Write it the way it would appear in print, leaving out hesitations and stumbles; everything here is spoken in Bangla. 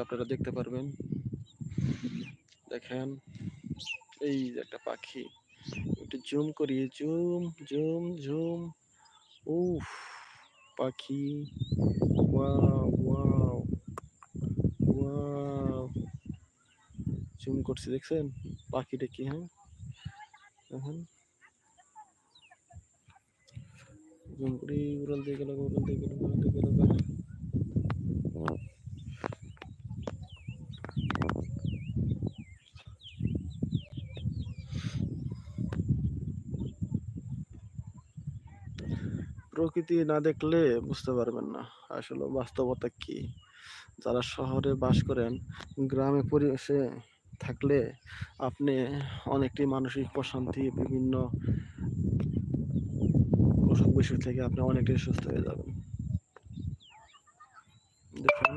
আপনারা দেখতে পারবেন। দেখেন এই যে একটা পাখি, একটু জুম করি, জুম জুম জুম। উফ, পাখি, ওয়াও ওয়াও ওয়াও। জুম করছি, দেখছেন পাখিটা কি? হ্যাঁ, এখন জুম করি, উড়াল দিয়ে গেল, উড়াল দিয়ে গেল, উড়াল দিয়ে গেল। প্রকৃতি না দেখলে বুঝতে পারবেন না আসলে বাস্তবতা কি। যারা শহরে বাস করেন, গ্রামে পরিবেশে থাকলে আপনি অনেকটি মানসিক প্রশান্তি, বিভিন্ন অসুখ বিসুখ থেকে আপনি অনেকটাই সুস্থ হয়ে যাবেন। দেখুন